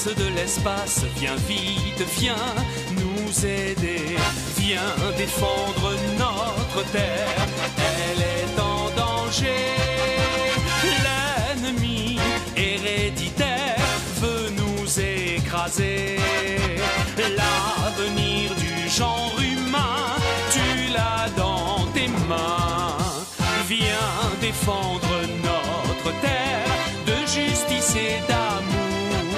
prince de l'espace, viens vite, viens nous aider, viens défendre notre terre, elle est en danger. L'ennemi héréditaire veut nous écraser. L'avenir du genre humain, tu l'as dans tes mains. Viens défendre notre terre de justice et d'amour.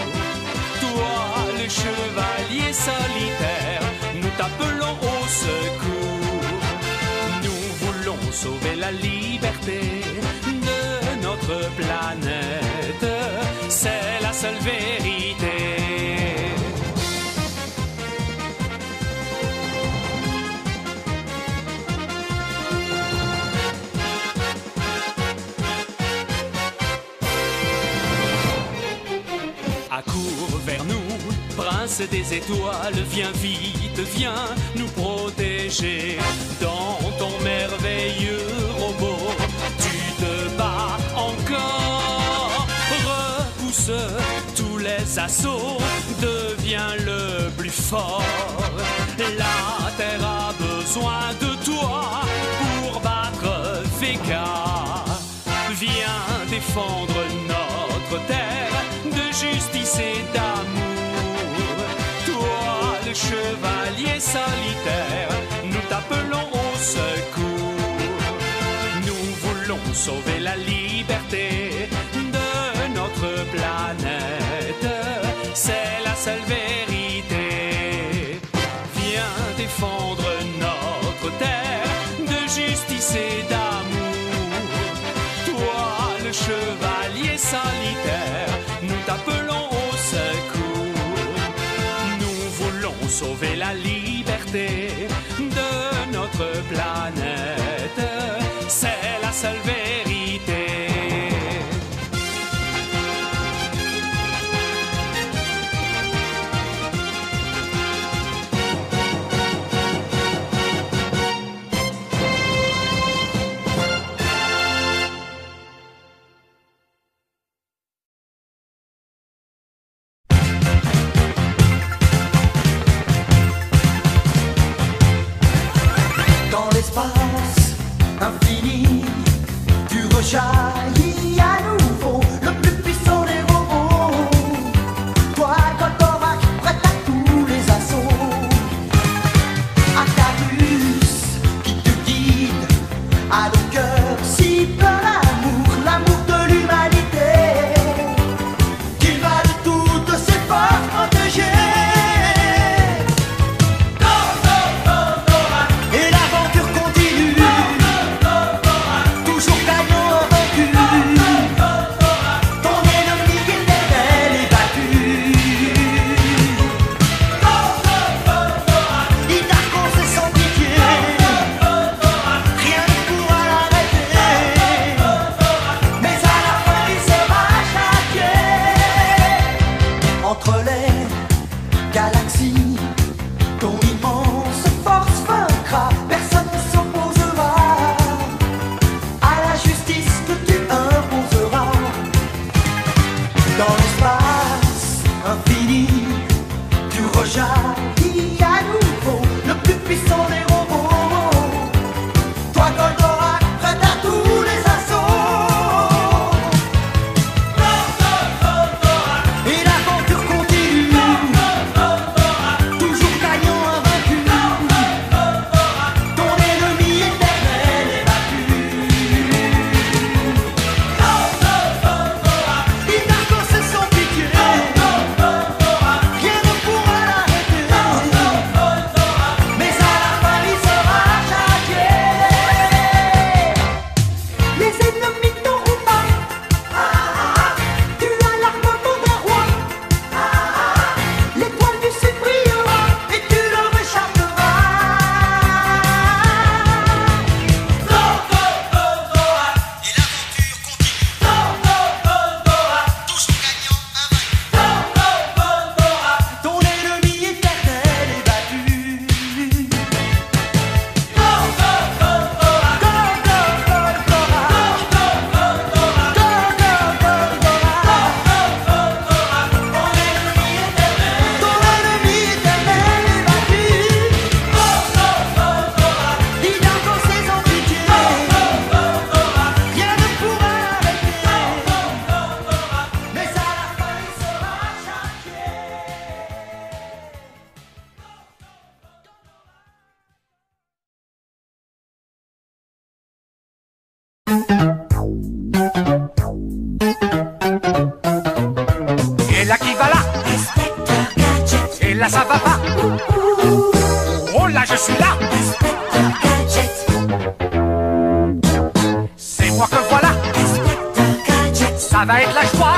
Toi, le chevalier solitaire, nous t'appelons au secours. Nous voulons sauver la liberté de notre planète, c'est la seule vérité. Accours vers nous, prince des étoiles, viens vite, viens nous protéger. Dans ton merveilleux robot, tu te bats encore. Repousse tous les assauts, deviens le plus fort. La terre a besoin de toi pour battre Vega. Viens défendre notre terre de justice et d'amour. Toi, le chevalier solitaire, nous t'appelons au secours. Nous voulons sauver la liberté de notre planète, c'est la seule vérité. Viens défendre notre terre de justice et d'amour. Toi, le chevalier solitaire, nous t'appelons au secours. Nous voulons sauver la liberté de notre planète, c'est la seule vérité. Infini, tu rejaillis à nouveau, le plus puissant des robots. Toi, Goldorak, prête à tous les assauts. Actarus, qui te guide à nos cœurs si plein d'amour, l'amour de l'humanité, qu'il va de toutes ses forces protéger. Et l'aventure continue, toujours gagnant invaincu. je suis là. Inspecteur Gadget. C'est moi que voilà. Inspecteur Gadget. Ça va être la joie.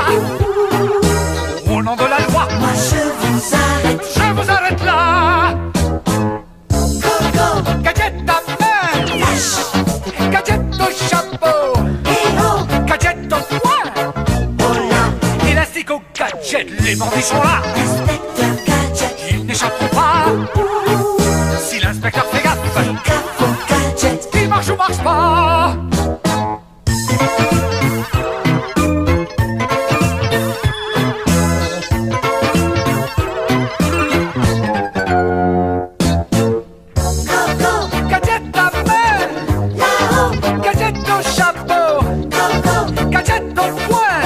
Au nom de la loi, Moi je vous arrête. je vous arrête là. Go, go. Gadget à main, Flash. gadget au chapeau, Et oh. gadget au poing, Oh là. élastique au gadget. Les bandits sont là, Inspecteur Gadget. ils n'échapperont pas. Si l'inspecteur fait gaffe, Gaffe au gadget. il marche ou marche pas. Go, go. Gadget à main, Là-haut. gadget au chapeau, Go, go. gadget au poing,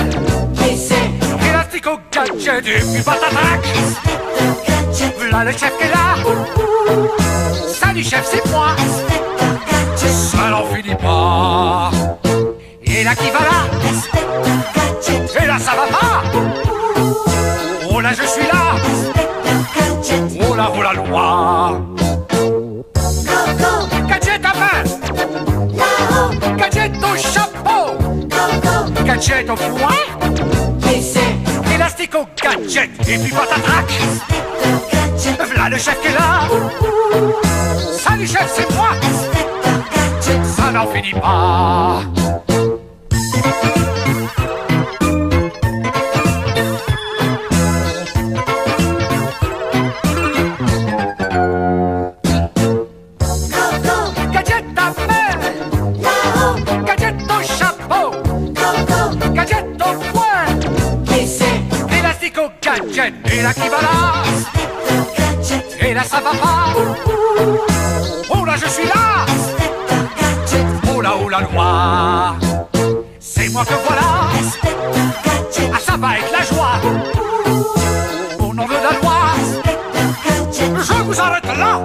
J'essaie. élastique au gadget. Et puis patatrac, Inspecteur Gadget. voilà le chef qui est là. Salut chef, c'est moi. Inspecteur Gadget. Ça n'en finit pas. Et là qui va là, Inspecteur Gadget. et là ça va pas. Oh là je suis là, Inspecteur Gadget. oh là la loi. Go, go. Gadget à main, Là-haut. gadget au chapeau, Go, go. gadget au poing, J'essaie. élastique au gadget. Et puis patatrac, Inspecteur Gadget. voilà le chef qui est là. Salut chef, c'est moi. Inspecteur Gadget. Ça n'en finit pas. Go, go. Gadget à main, Là-haut. gadget au chapeau, Go, go. gadget au poing, J'essaie. élastique au gadget. Et là qui va là, Inspecteur Gadget. et là ça va pas. Oh là je suis là, Inspecteur Gadget. oh la loi. C'est moi que voilà, Inspecteur Gadget. ah ça va être la joie. Au nom de la loi, Inspecteur Gadget. je vous arrête là.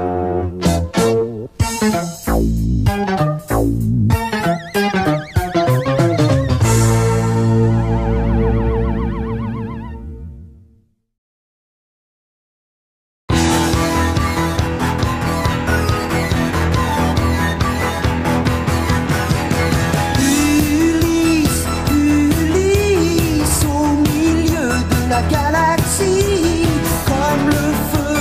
Ulysse, Ulysse, au milieu de la galaxie, comme le feu,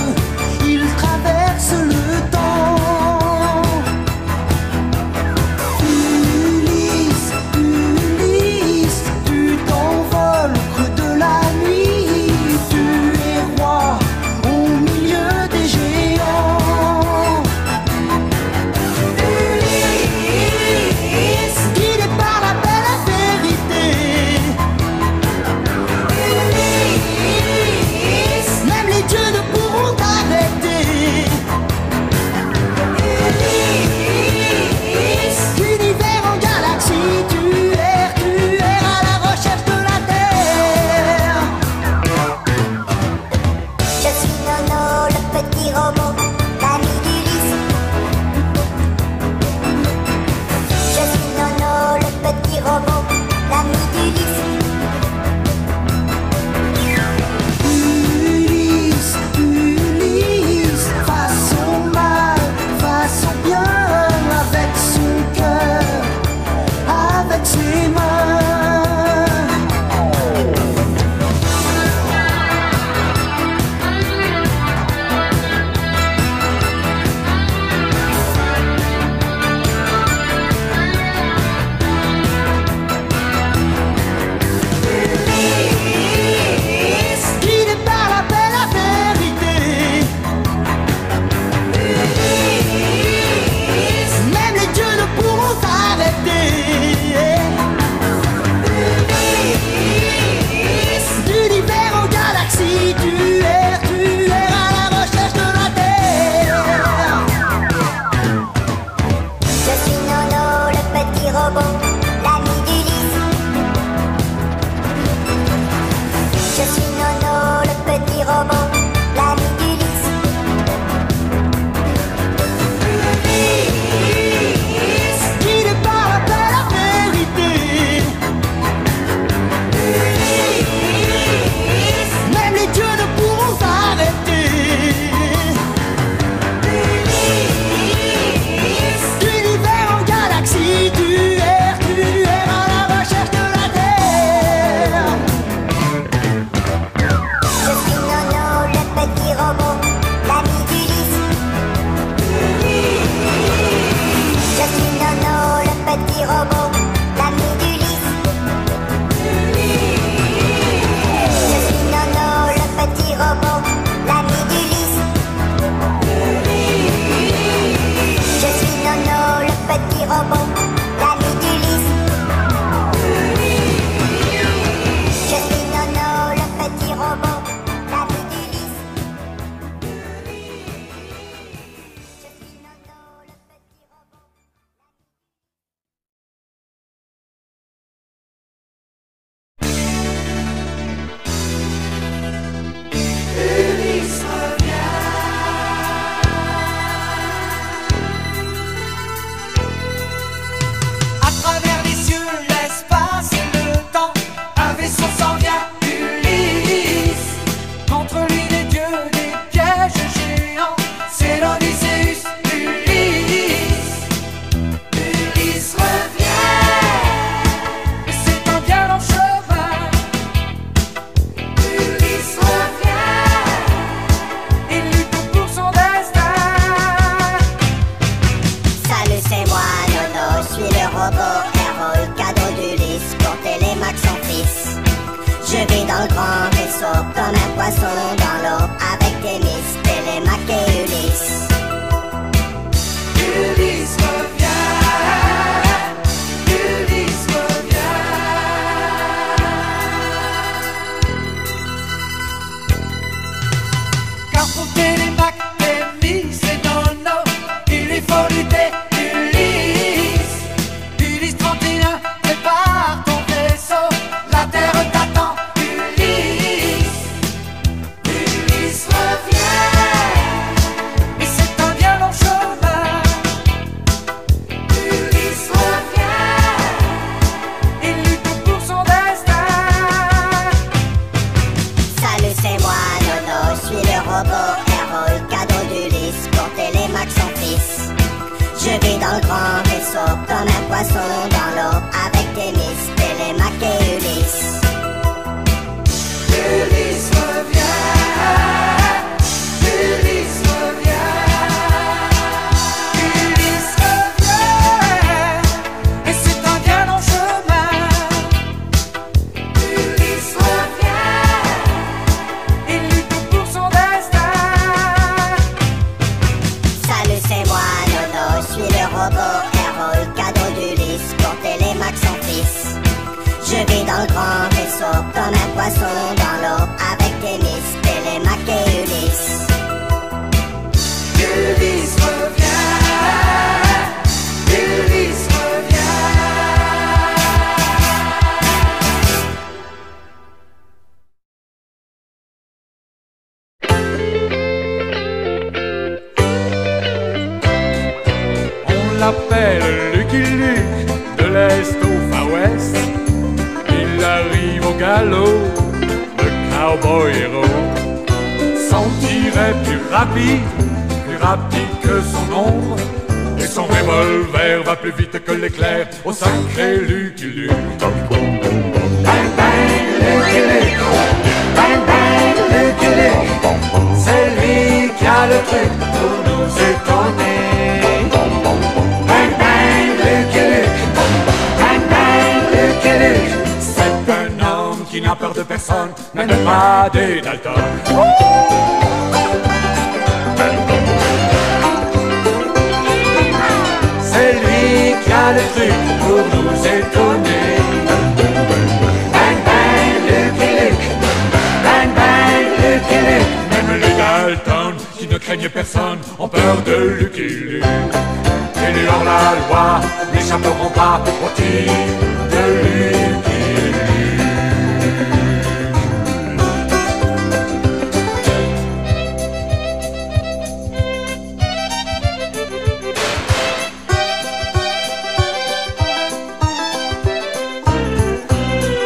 il traverse le temps. poisson dans l'eau avec Thémis, Télémaque et Ulysse. Ulysse revient, Ulysse revient, Ulysse revient, et c'est un bien long chemin. Ulysse revient, il lutte pour son destin. Salut, c'est moi, Nono, je suis le robot héros, le cadeau d'Ulysse pour Télémaque son fils. Je vis dans le grand vaisseau comme un poisson dans l'eau avec Thémis, Télémaque et Ulysse. Ulysse revient, Ulysse revient. On l'appelle Lucky Luke, de l'Est au Far West. Il arrive au galop, le cowboy héros. Son tir est plus rapide que son ombre. Et son revolver va plus vite que l'éclair au sacré Lucky Luke. Bang bang Lucky Luke, bang bang Lucky Luke, c'est lui qui a le truc pour nous étonner. Bang bang Lucky Luke, bang bang Lucky Luke, C'est un homme qui n'a peur de personne, même pas des Dalton. c'est lui qui a le truc pour nous étonner. Bang bang Lucky Luke, bang bang Lucky Luke, Même les Dalton, qui ne craignent personne, ont peur de Lucky Luke. Et les hors-la-loi n'échapperont pas au tir de Lucky Luke.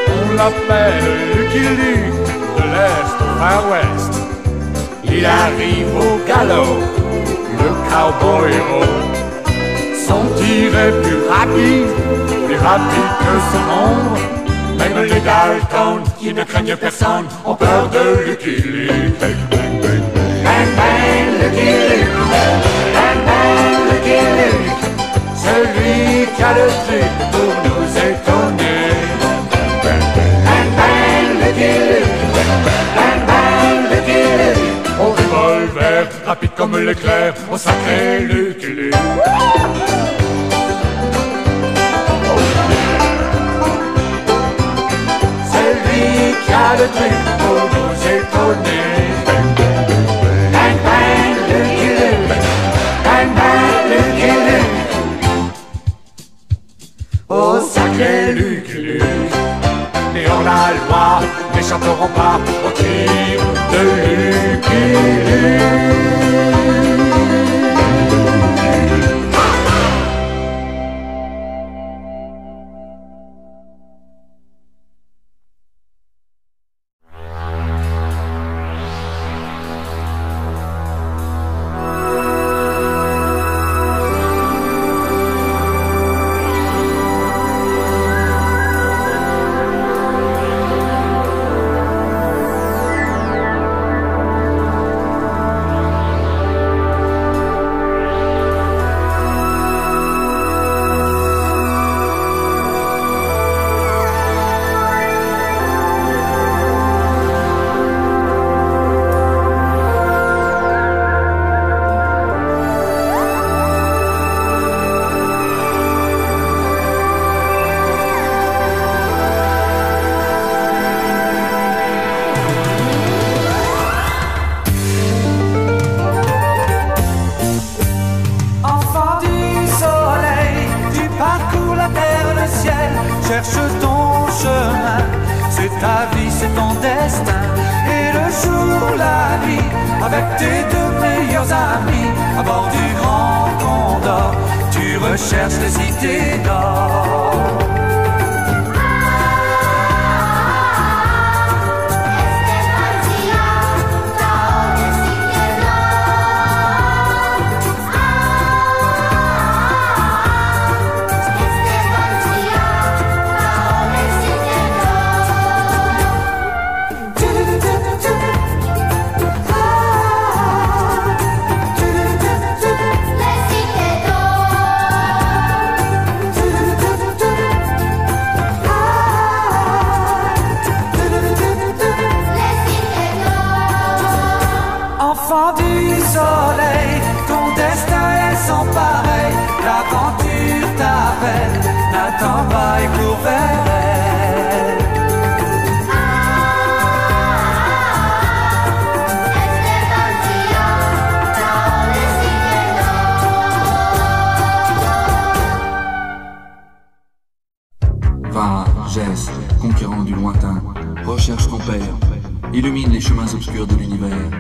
On l'appelle Lucky Luke, de l'Est au Far West. Il arrive au galop, le cowboy héros. Son tir est plus rapide que son ombre. Même les Dalton, qui ne craignent personne, ont peur de Lucky Luke. Bang, bang, bang, bang. bang bang Lucky Luke, bang bang Lucky Luke, c'est lui qui a le truc pour nous étonner. Bang bang Lucky Luke, bang bang Lucky Luke, Au revolver, rapide comme l'éclair, au sacré Lucky Luke. c'est lui qui a le truc pour nous étonner. Bang bang Lucky Luke, bang bang Lucky Luke, Au sacré Lucky Luke. Les hors-la-loi n'échapperont pas au tir de Lucky Luke. cherche ton chemin, c'est ta vie, c'est ton destin. Et le jour, la nuit, avec tes deux meilleurs amis, à bord du Grand Condor, tu recherches les idées d'or. t'en vas et cours vers elle. Va, Jess, conquérant du lointain, recherche ton père, illumine les chemins obscurs de l'univers.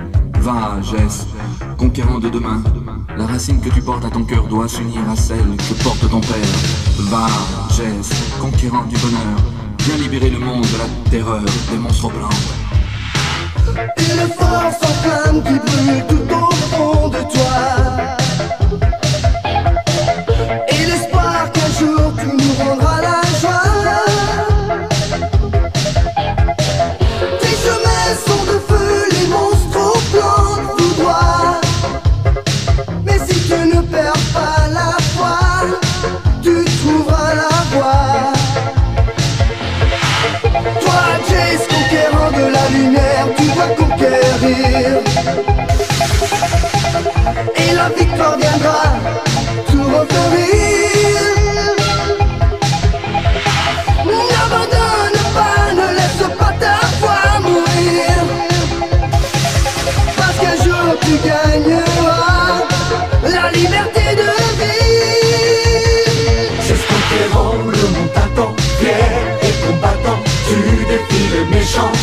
Va, Jess, conquérant de demain, la racine que tu portes à ton cœur doit s'unir à celle que porte ton père. Va, Jess, conquérant du bonheur, viens libérer le monde de la terreur des monstres blancs. Une force en flamme qui brûle tout au fond de toi, et l'espoir qu'un jour tu nous rendras la joie. Tes chemins sont de feu, les monstres au plan tout droit. Mais si tu ne perds pas la foi, tu trouveras la voie. Toi, Jace, conquérant de la lumière, tu dois conquérir. Et la victoire viendra tout refleurir. N'abandonne pas, ne laisse pas ta foi mourir. Parce qu'un jour tu gagneras la liberté de vivre. Jace conquérant, le monde t'attend, fier et combattant, tu défies les méchants.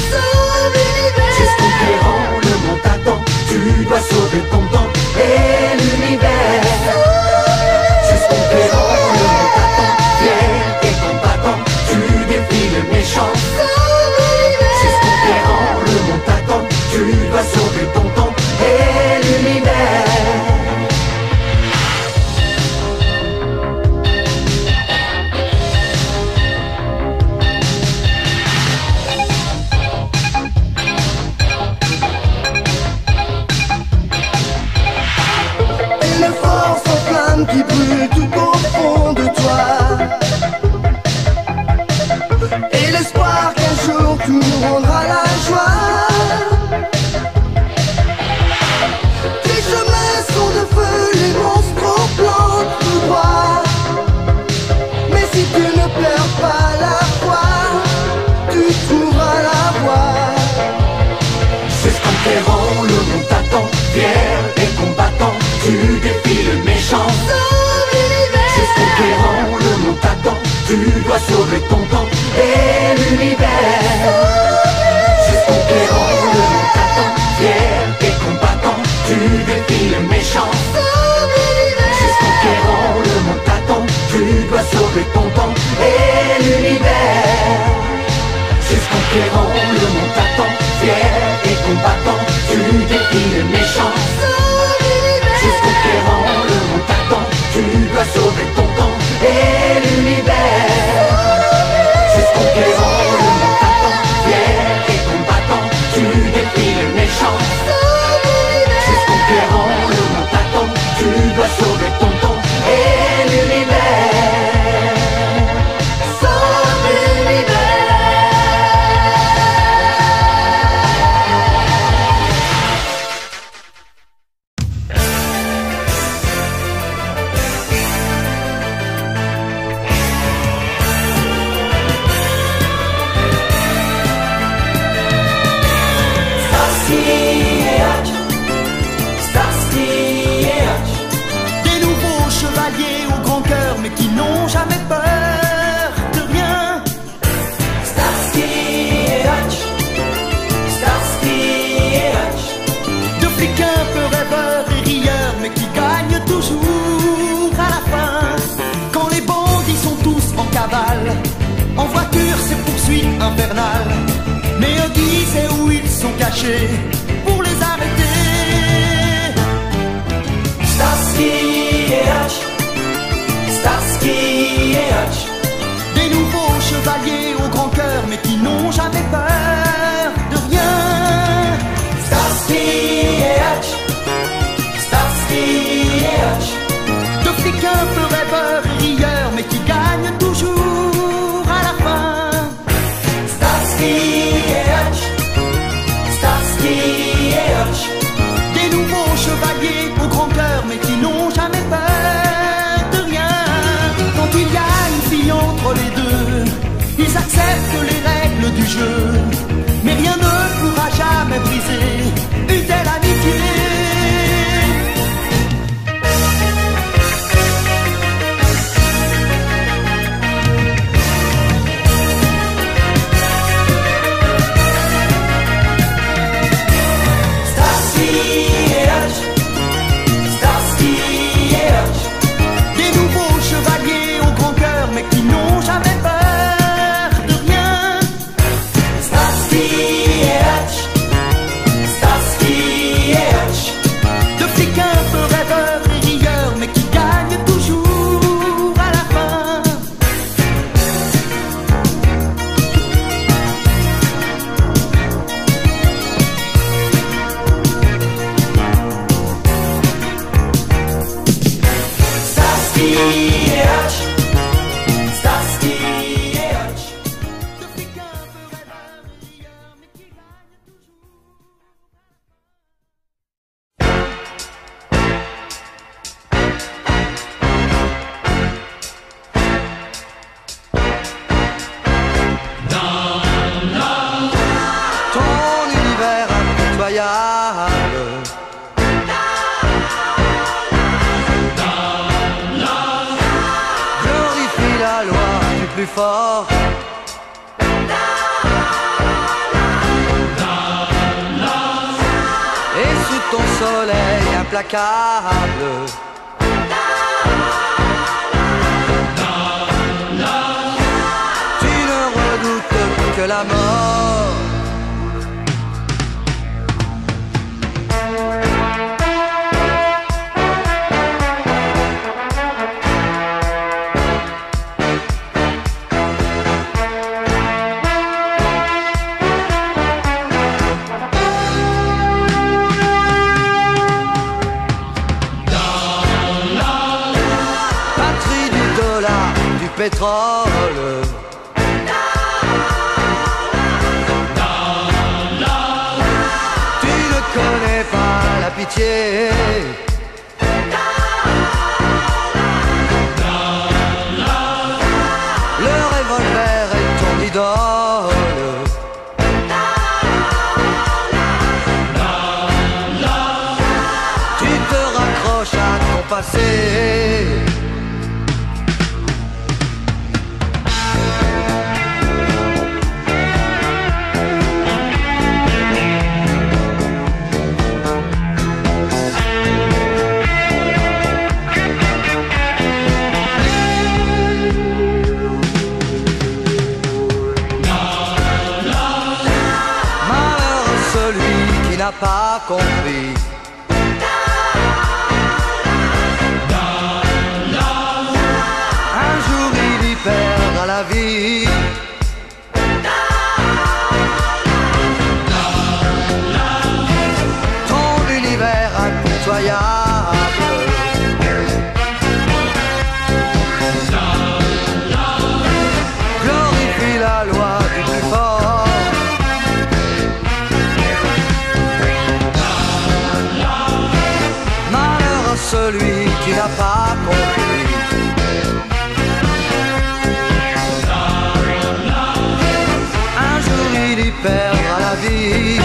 Jace conquérant, le monde t'attend, tu dois sauver ton temps et l'univers. Jace conquérant, le monde t'attend, fier et combattant, tu défies les méchants. Jace conquérant, le monde t'attend, tu dois sauver ton temps et l'univers. Une force en flamme qui brûle tout au fond de toi, et l'espoir qu'un jour tu nous rendras la joie. Tes chemins sont de feu, les monstres au plan tout droit. Mais si tu ne perds pas la foi, tu trouveras la voie. Jace conquérant, le monde t'attend, fier et combattant, tu défies le méchant. Jace conquérant, le monde t'attend, tu dois sauver ton temps et l'univers. Jace conquérant, le monde t'attend, fier et combattant, tu défies le méchant. Jace conquérant, le monde t'attend, tu dois sauver ton temps et l'univers. Jace conquérant, le monde t'attend, fier et combattant, tu défies les méchants. Jace conquérant, le monde t'attend, tu dois sauver ton temps et l'univers. Jace conquérant, le monde t'attend, fier et combattant, tu défies les méchants. Jace conquérant, le monde t'attend, tu dois sauver ton temps et l'univers. Sauve l'univers. Des nouveaux chevaliers au grand cœur, mais qui n'ont jamais peur de rien. Starsky et Hutch, Starsky et Hutch. De flics un peu rêveurs et rieurs, mais qui gagnent toujours à la fin. Quand les bandits sont tous en cavale, en voiture c'est poursuite infernale. Mais Huggy sait où ils sont cachés pour les arrêter. Starsky et Hutch, Starsky et Hutch. Des nouveaux chevaliers au grand cœur, mais qui n'ont jamais peur de rien. Starsky et Hutch, Starsky et Hutch. De flics un peu rêveurs et rieurs, mais qui gagnent toujours à la fin. Starsky et Hutch, Starsky et Hutch. Des nouveaux chevaliers au grand cœur, mais qui n'ont jamais peur de rien. Quand il y a une fille entre jeu. Mais rien ne pourra jamais briser une telle amitié. Qui n'ont jamais peur de rien. Starsky et Hutch, Starsky et Hutch. De flics un peu rêveurs et rieurs, mais qui gagnent toujours à la fin. Starsky et Hutch. Glorifie la loi du plus fort. Et sous ton soleil implacable, tu ne redoutes que la mort. Pétrole. Tu ne connais pas la pitié. Le revolver est ton idole. Tu te raccroches à ton passé. Pas compris. Un jour il y perdra la vie. Ton univers impitoyable glorifie la loi du plus fort. Celui qui n'a pas compris. Un jour il y perdra la vie.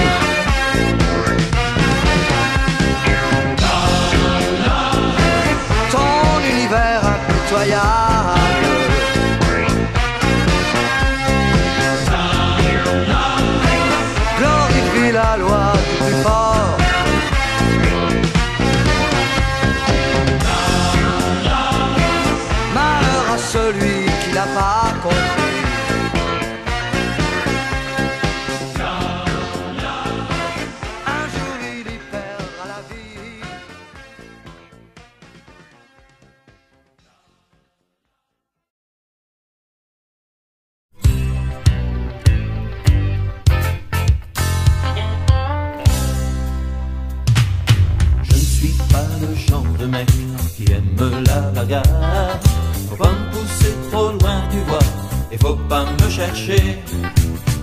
Ton univers impitoyable glorifie la loi du plus fort. Celui qui n'a pas compris. Un jour il y perdra la vie. Je ne suis pas le genre de mec qui aime la bagarre. Faut pas me pousser trop loin, tu vois, et faut pas me chercher.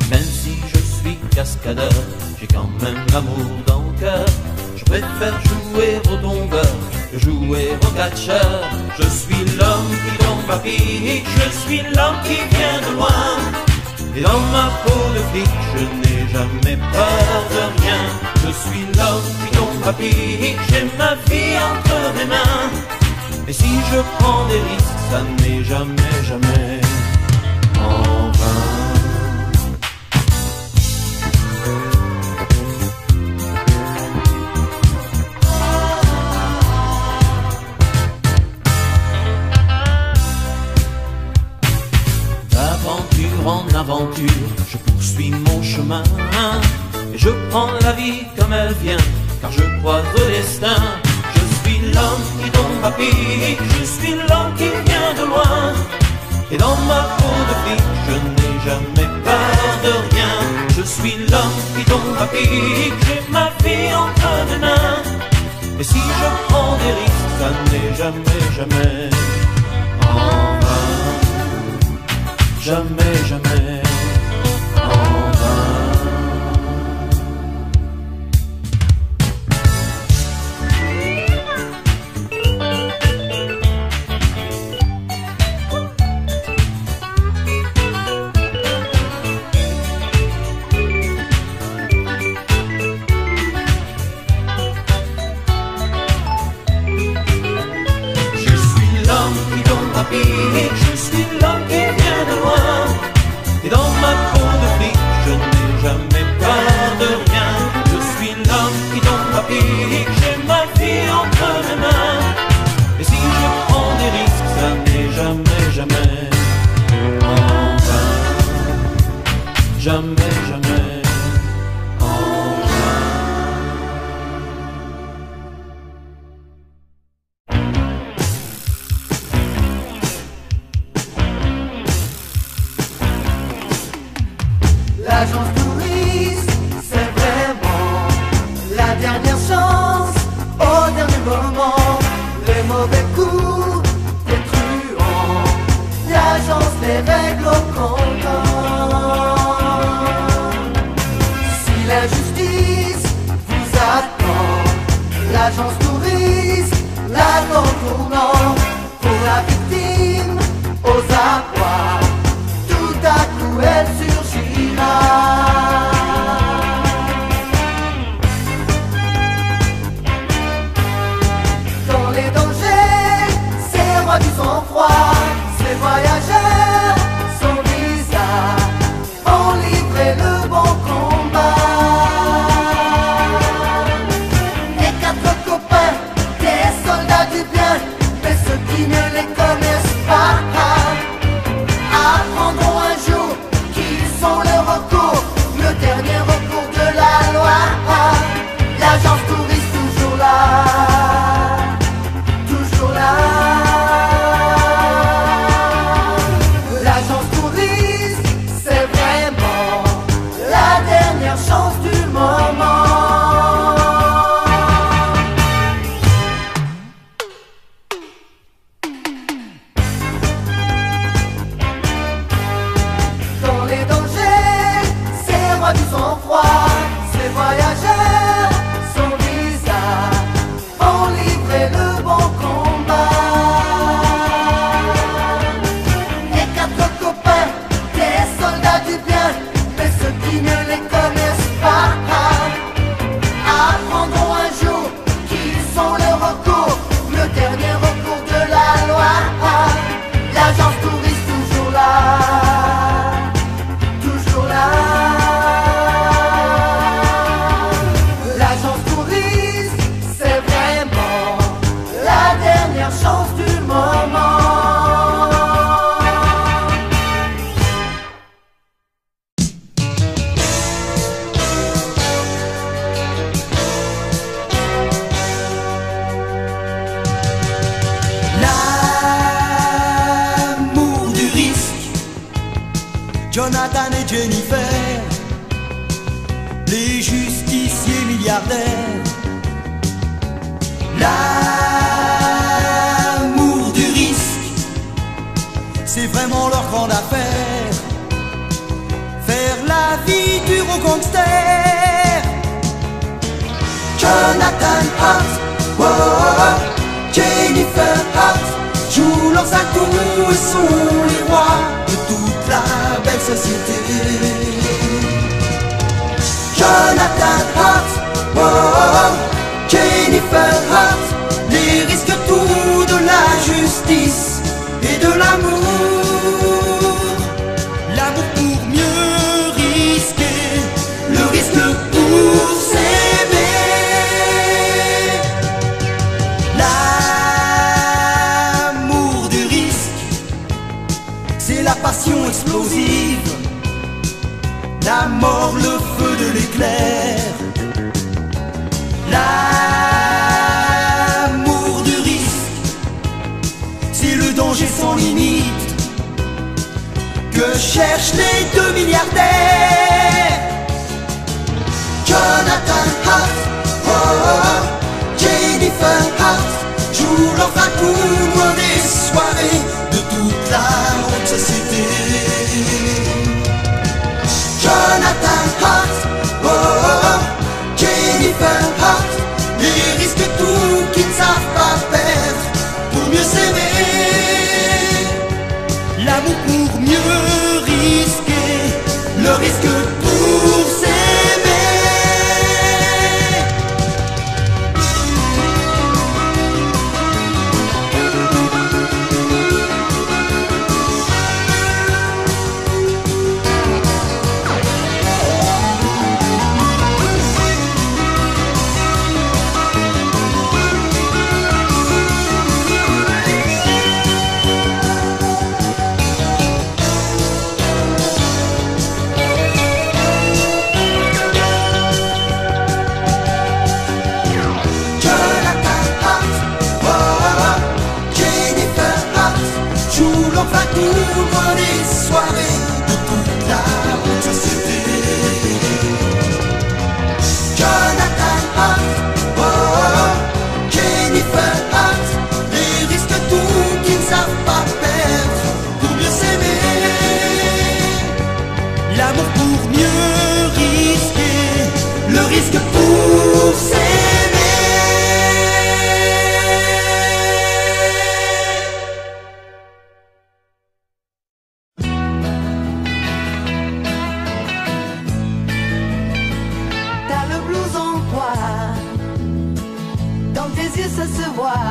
Même si je suis cascadeur, j'ai quand même l'amour dans le cœur. Je préfère jouer au tombeur que jouer au catcheur. Je suis l'homme qui tombe à pic, je suis l'homme qui vient de loin. Et dans ma peau de flic, je n'ai jamais peur de rien. Je suis l'homme qui tombe à pic, j'ai ma vie entre mes mains. Et si je prends des risques, ça n'est jamais, jamais en vain. En aventure, je poursuis mon chemin et je prends la vie comme elle vient, car je crois au destin. Je suis l'homme qui tombe à pic, je suis l'homme qui vient de loin. Et dans ma peau de flic, je n'ai jamais peur de rien. Je suis l'homme qui tombe à pic, j'ai ma vie entre mes mains. Et si je prends des risques, ça n'est jamais, jamais en vain. Jamais, jamais en vain. Je suis l'homme qui tombe à pic, je suis l'homme qui vient de loin. Et dans ma peau de flic, je n'ai jamais peur de rien. Je suis l'homme qui tombe à pic, j'ai ma vie entre mes mains. Et si je prends des risques, ça n'est jamais, jamais en vain. Jamais, jamais en vain. L'agence touriste, c'est vraiment la dernière chance. Au dernier moment, les mauvais coups des truands, l'agence les règle au comptant. Si la justice vous attend, l'agence touriste l'attend tournant. Pour la victime, aux abois, tout à coup elle surgira. Dans les dangers, c'est roi du sang-froid. Ces voyageurs, sans visa, ont livré le bon combat. Les quatre copains, des soldats du bien, mais ceux qui ne les connaissent pas apprendront un jour qu'ils sont le recours, le dernier recours de la loi. L'agence touriste toujours là, toujours là. L'agence touriste, c'est vraiment la dernière chance du moment. Dans les dangers, c'est roi du sang-froid. Ces voyageurs, sans visa, ont livré le bon combat. Les quatre copains, des soldats du bien, mais ceux qui ne les connaissent pas apprendront un jour qu'ils sont le recours, le dernier recours de la loi. L'agence touriste toujours là, toujours là. L'agence touriste, c'est vraiment la dernière chance du moment. L'amour du risque, Jonathan et Jennifer, les justiciers milliardaires. L'amour du risque, c'est vraiment leur grande affaire. Faire la vie dure aux gangsters. Jonathan Hart, oh, oh, oh, Jennifer Hart jouent leurs atouts et sont les rois de toute la belle société. le danger sans limite que cherchent les 2 milliardaires. Jonathan Hart, oh, oh, oh, Jennifer Hart jouent leur coup loin des soirées de toute la haute société. Jonathan Hart, oh, oh, oh, Jennifer Hart, ils risquent tout qu'ils ne savent pas perdre pour mieux s'aimer. L'amour pour mieux risquer, le risque pour s'aimer. Loin des soirées de toute la haute société. Jonathan Hart, oh, oh, oh, Jennifer Hart, ils risquent tout qu'ils ne savent pas perdre pour mieux s'aimer. L'amour pour mieux risquer, le risque pour s'aimer. Ça se voit.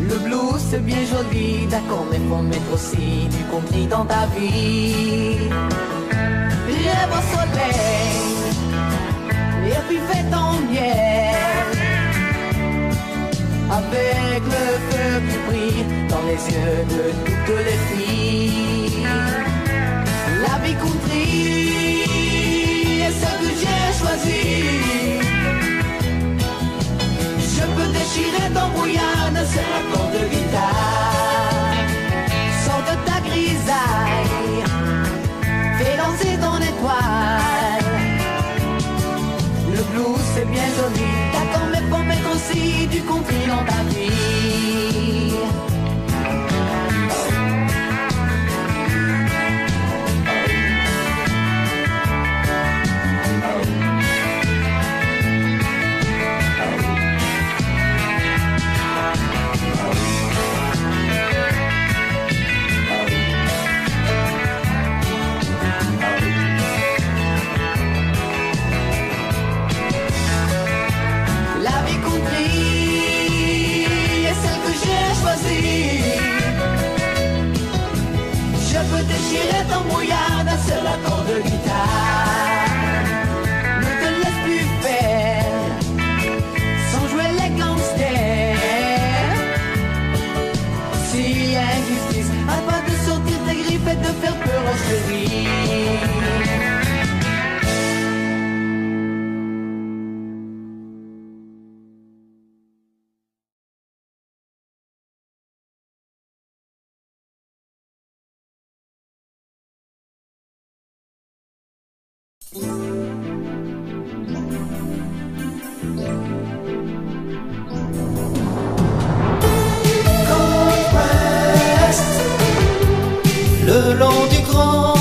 Le blues c'est bien joli, d'accord, mais faut mettre aussi du country dans ta vie. Rêve au soleil, et puis fais ton miel, avec le feu qui brille dans les yeux de toutes les filles. La vie country est celle que j'ai choisie. Je peux déchirer ton brouillard d'un seul accord de guitare. Sors de ta grisaille, fais danser ton étoile. Le blues c'est bien joli, d'accord, mais faut mettre aussi du country dans ta vie. Je peux déchirer ton brouillard d'un seul accord de guitare. Ne te laisse plus faire sans jouer les gangsters. Si injustice, arrête pas de sortir tes griffes et de faire peur aux chéris. Le long du grand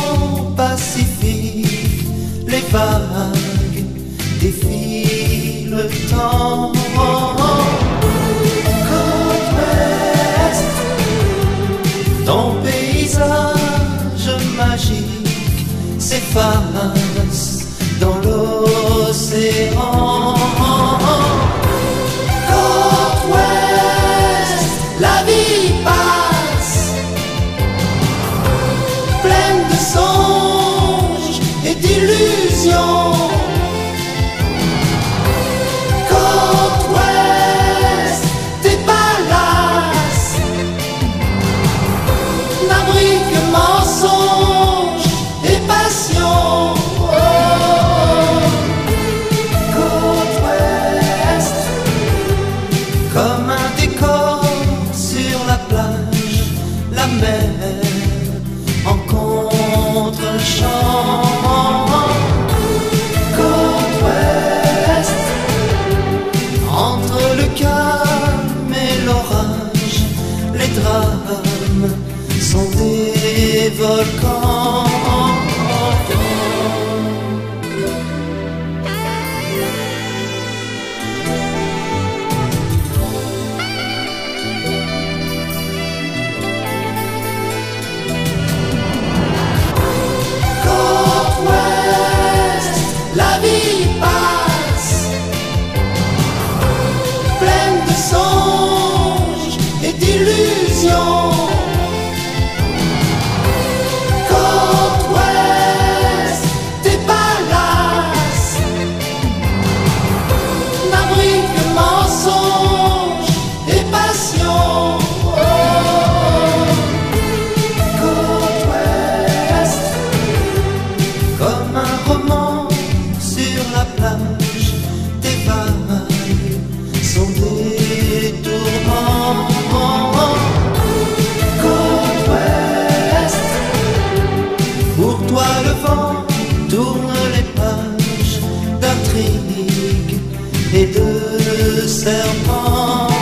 Pacifique, les vagues défient le temps. Côte ouest, ton paysage magique s'efface dans l'océan. Côte ouest, la vie passe, pleine de songes et d'illusions. Côte ouest, tes palaces n'abritent que mensonges et passions. mer en contre-champ. Côte ouest, entre le calme et l'orage, les drames sont des volcans. La vie passe, pleine de songes et d'illusions. Côte ouest, tes palaces n'abritent que mensonges et passions. Côte ouest, comme un roman sur la plage, tes vagues sont des tourments. Côte ouest, pour toi le vent tourne les pages d'intrigue et de serpents.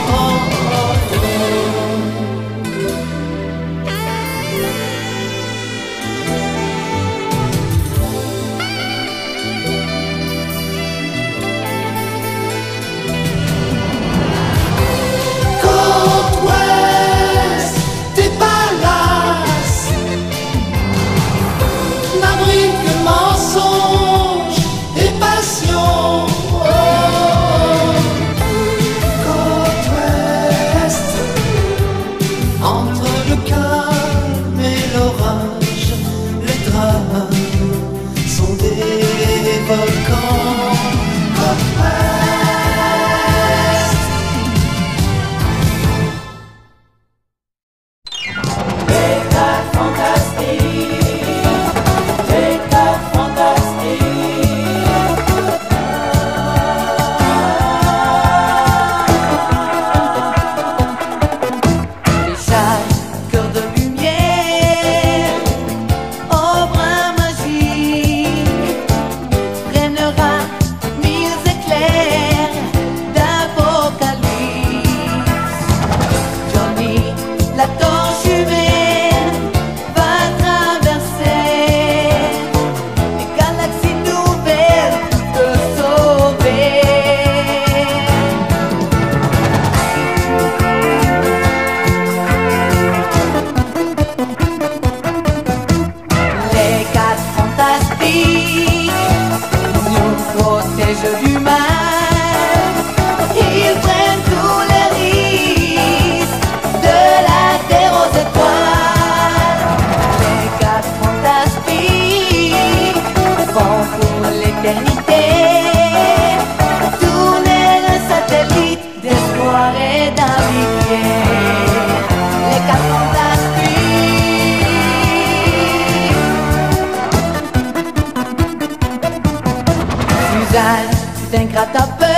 vaincra ta peur,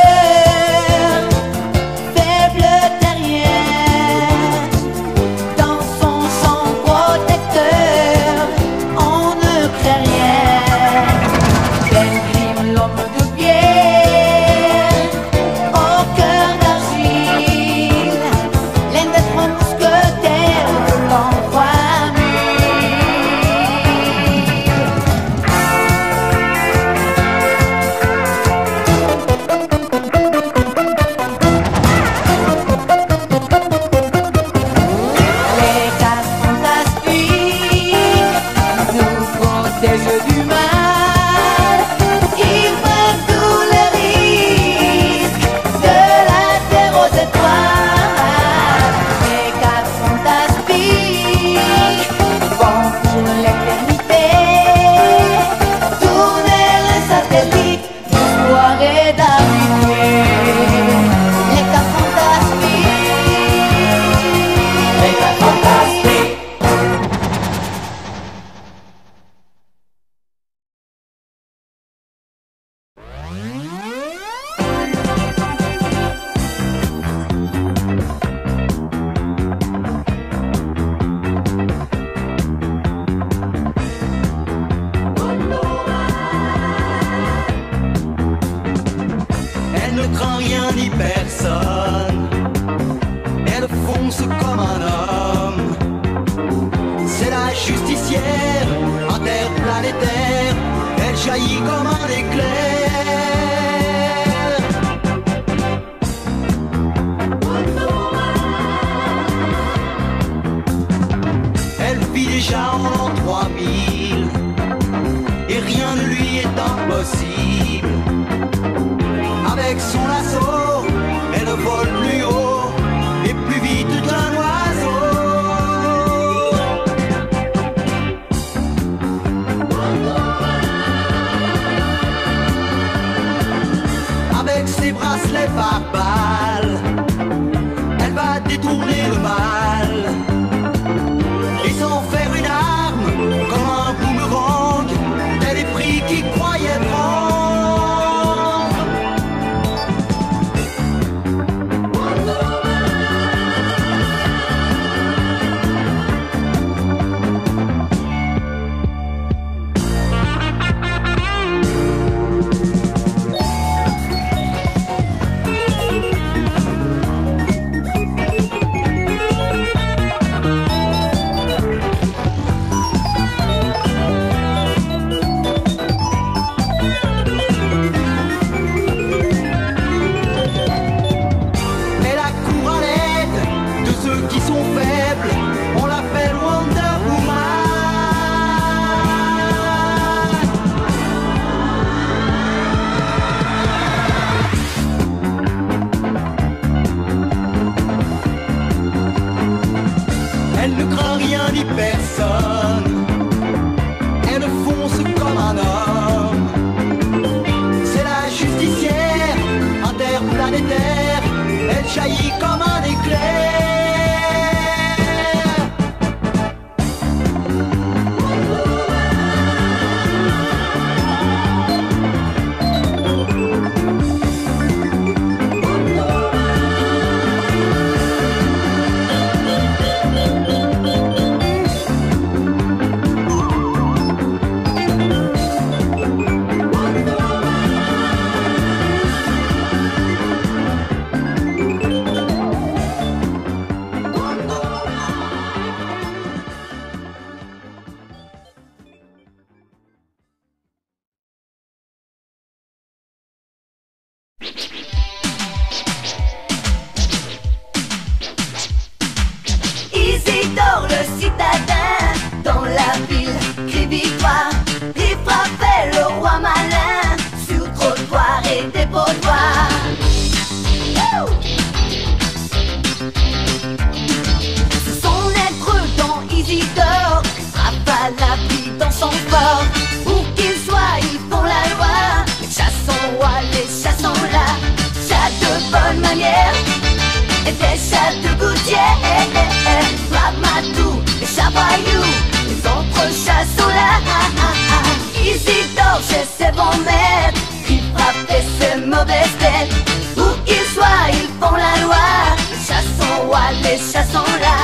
faible terrière. Dans son champ protecteur, on ne crée rien. Pelgrim, l'homme de pierre, au cœur d'argile, l'un des trois mousquetaires de l'an 3000. fonce comme un homme. C'est la justicière, interplanétaire, elle jaillit comme un éclair. Elle vit déjà en l'an 3000 et rien ne lui est impossible. Avec son lasso, elle vole plus haut et plus vite qu'un oiseau. Avec ses bracelets par balles, elle va détourner le mal et s'en faire une arme comme un boomerang. Tel est pris qui croyait prendre. Elle ne craint rien ni personne, elle fonce comme un homme. C'est la justicière, interplanétaire, elle jaillit comme un éclair. Isidore le citadin, dans la ville, crie victoire. Il frappait le roi malin, sur trottoir et dépotoir. Son être dans Isidore frappe à la vie dans son corps. Où qu'il soit, ils font la loi. Les chassons rois, les chassons là. Chats de bonne manière et des chats de gouttière. Ramatou, les chavaillous, les autres chassons là. Isidore chez ses bons maîtres, il frappait ses mauvaises têtes. Où qu'ils soient, ils font la loi. Les chassons rois, les chassons là.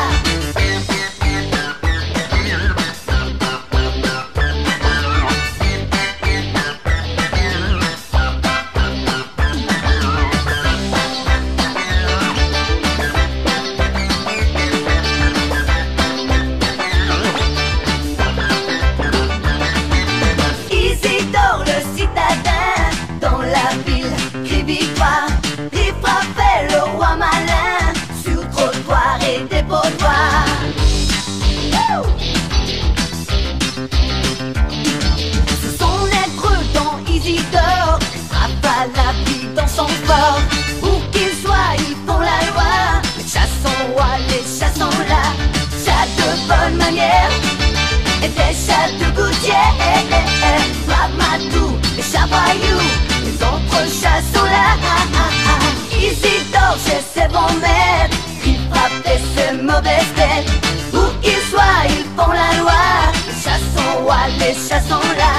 Isidore le citadin, dans la ville, crie victoire. Il frappait le roi malin, sur trottoir et dépotoir. Son être dans Isidore frappe à la vie dans son corps. Où qu'il soit, ils font la loi. Les chassons rois, les chassons là. Chats de bonne manière et des chats de gouttière. Ramatou, les chavaillous, les autres chassons là. Isidore chez ses bons maîtres, il frappait ses mauvaises têtes. Où qu'ils soient, ils font la loi. Les chassons rois, les chassons là.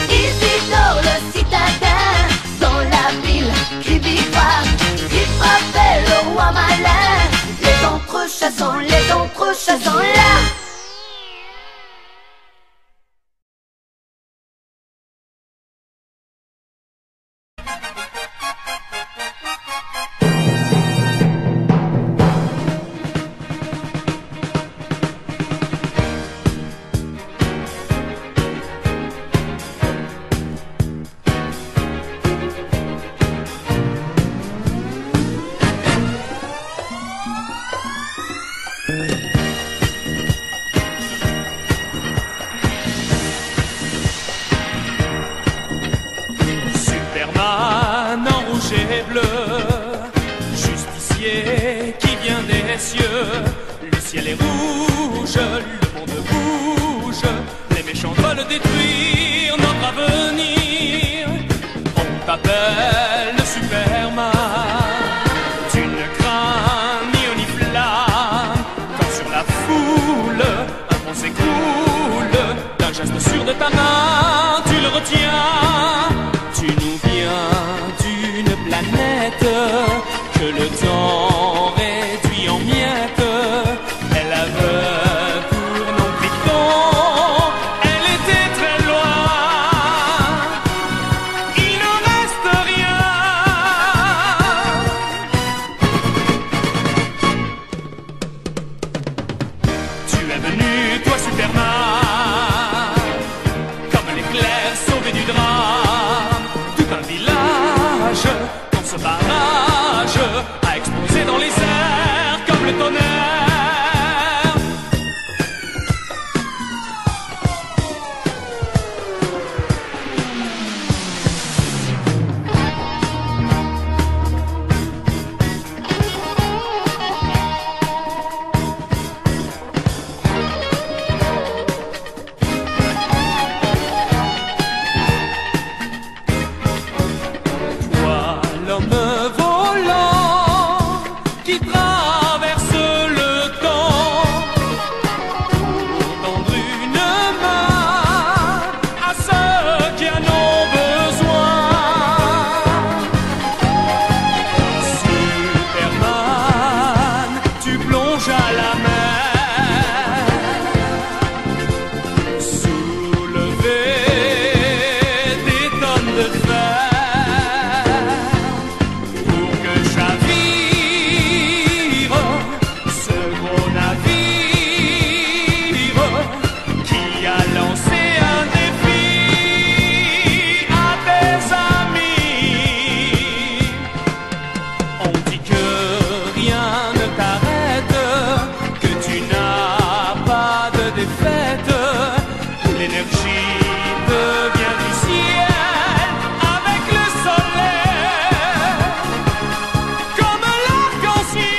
Isidore le citadin, dans la ville. et bleu, justicier qui vient des cieux. Le ciel est rouge, le monde bouge, les méchants veulent détruire notre avenir. On t'appelle Superman, tu ne crains ni eau ni flamme, quand sur la foule un pont s'écroule, d'un geste sûr de ta main tu le retiens. Tu nous viens d'une planète que le temps réduit en miettes. Elle avait pour nom Krypton, elle était très loin. Il ne reste rien. Tu es venu, toi Superman, comme l'éclair sauvé du drame. Tout un village dans ce barrage a explosé dans les airs comme le tonnerre. Toi, l'homme volant qui traverse le temps pour tendre une main à ceux qui en ont besoin. Superman, tu plonges à la mer, soulever des tonnes de fer pour que chavire ce gros navire qui a lancé un défi à tes amis. On dit que rien ne t'arrête, que tu n'as pas de défaite. L'énergie devient du ciel avec le soleil, comme l'arc-en-ciel.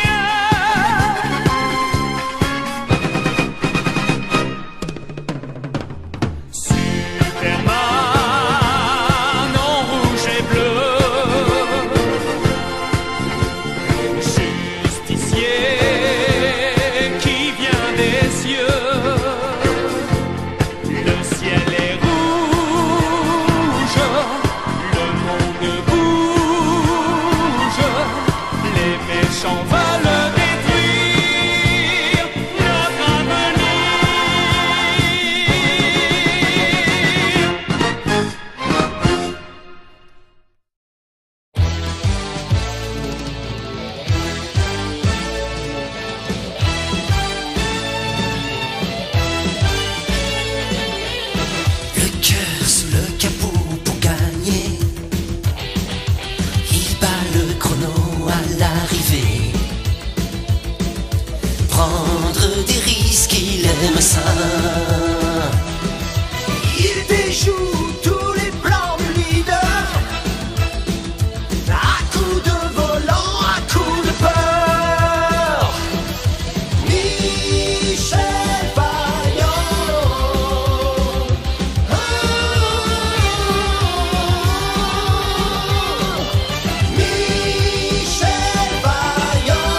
Superman en rouge et bleu, justicier qui vient des cieux. Le ciel est rouge, le monde bouge, les méchants veulent détruire notre avenir. Le cœur sous le capot pour gagner. Il bat le chrono à l'arrivée. Prendre des risques, il aime ça. Il déjoue tous les plans du leader, à coups de volant, à coups de peur. Michel Vaillant, Michel Vaillant.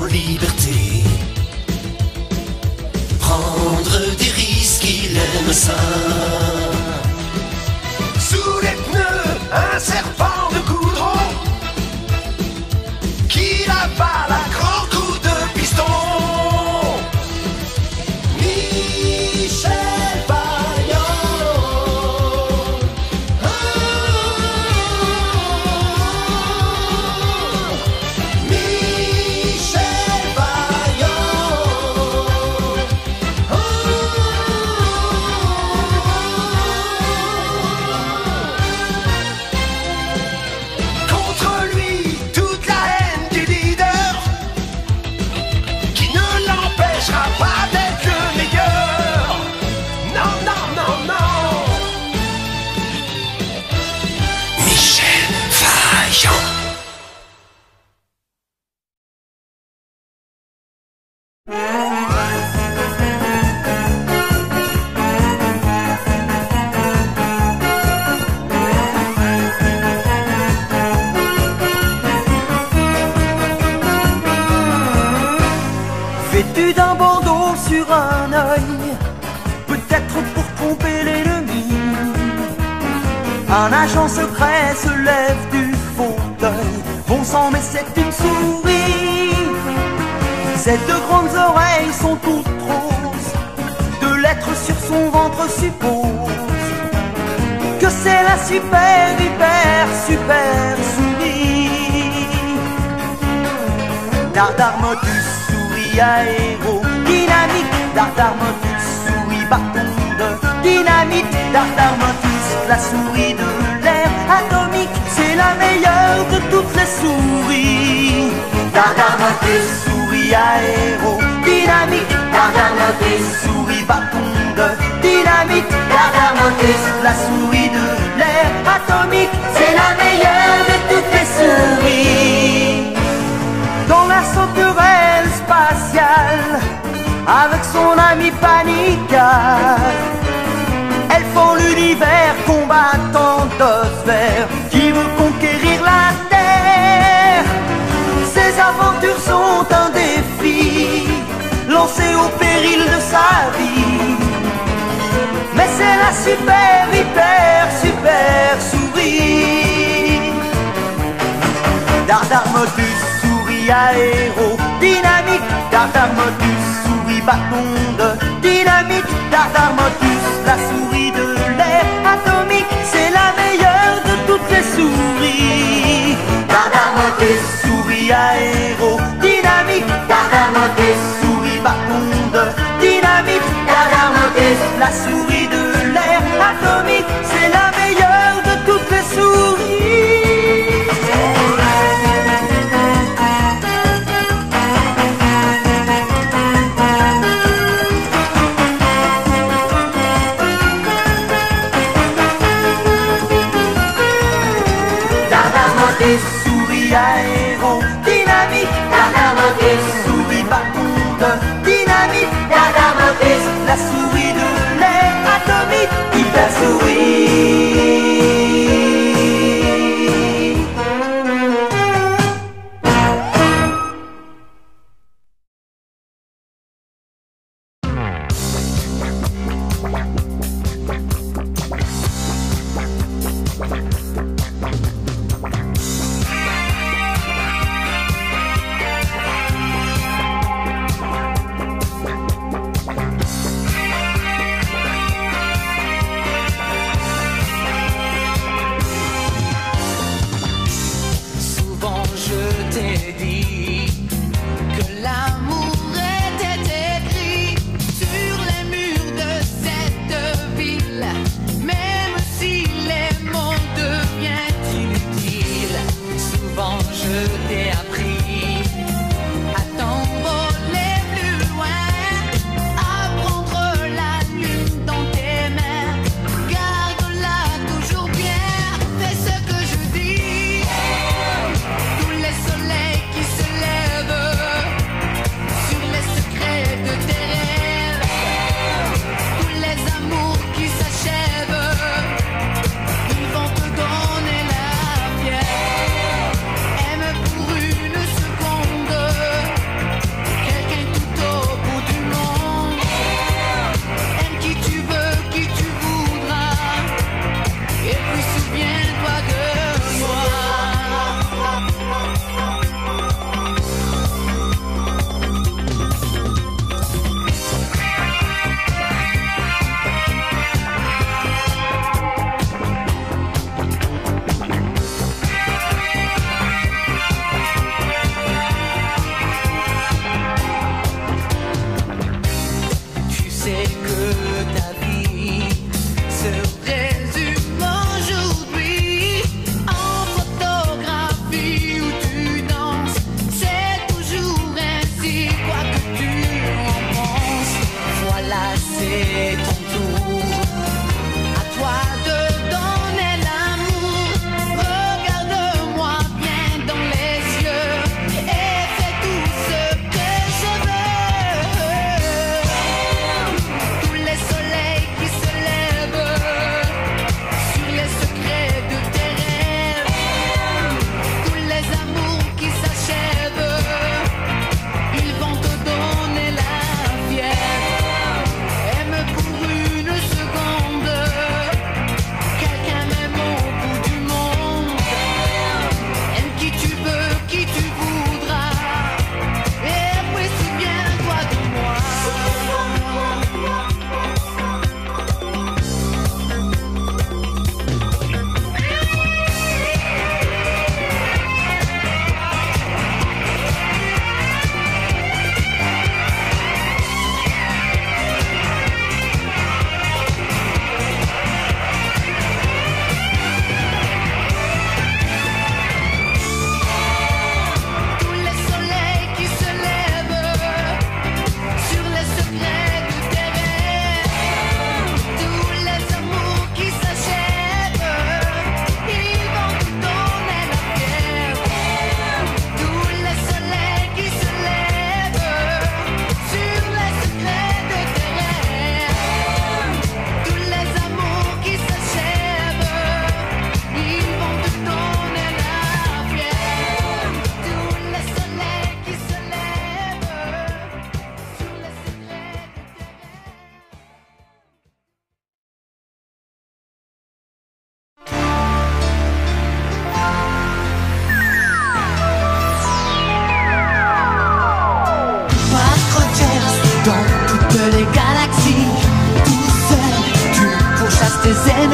liberté. Prendre des risques, il aime ça. Sous les pneus, un serpent de goudron qui avale à grands coups de piston. Michel Vaillant, Michel Vaillant, contre lui toute la haine du leader qui ne l'empêchera pas d'être le meilleur. Non, non, non, non. Michel Vaillant. Vêtu d'un bandeau sur un œil, peut-être pour tromper l'ennemi, un agent secret se lève du fauteuil. Bon sang, mais c'est une souris. Ses deux grandes oreilles sont toutes roses, deux lettres sur son ventre supposent que c'est la super, hyper, super souris. Dardarmotus, souris aéro, dynamique. Dardarmotus, souris bâton de dynamite. Dardarmotus, la souris de l'air atomique, c'est la meilleure de toutes les souris. Dardarmotus, souris aéro, dynamique. Dardarmotus, souris bâton de dynamite. Dardarmotus, la souris de l'air atomique, c'est la meilleure de toutes les souris. Dans la sauterelle spatiale, avec son ami Panicard, elles font l'univers combattant d'Osver qui veut conquérir la Terre. Ses aventures sont un défi lancé au péril de sa vie. Mais c'est la super, hyper, super souris. Dardarmotus, souris aéro, dynamique. Dardarmotus, souris bâton de dynamite. Dardarmotus, la souris de l'air atomique, c'est la meilleure de toutes les souris. Dardarmotus, souris aéro, dynamique. Dardarmotus, souris bâton de dynamite. Dardarmotus, la souris de l'air atomique, c'est la meilleure de toutes les souris. Dardarmotus, souris aéro, dynamique. Dardarmotus, souris bâton de dynamite. Dardarmotus, la souris de l'air atomique, hyper souris.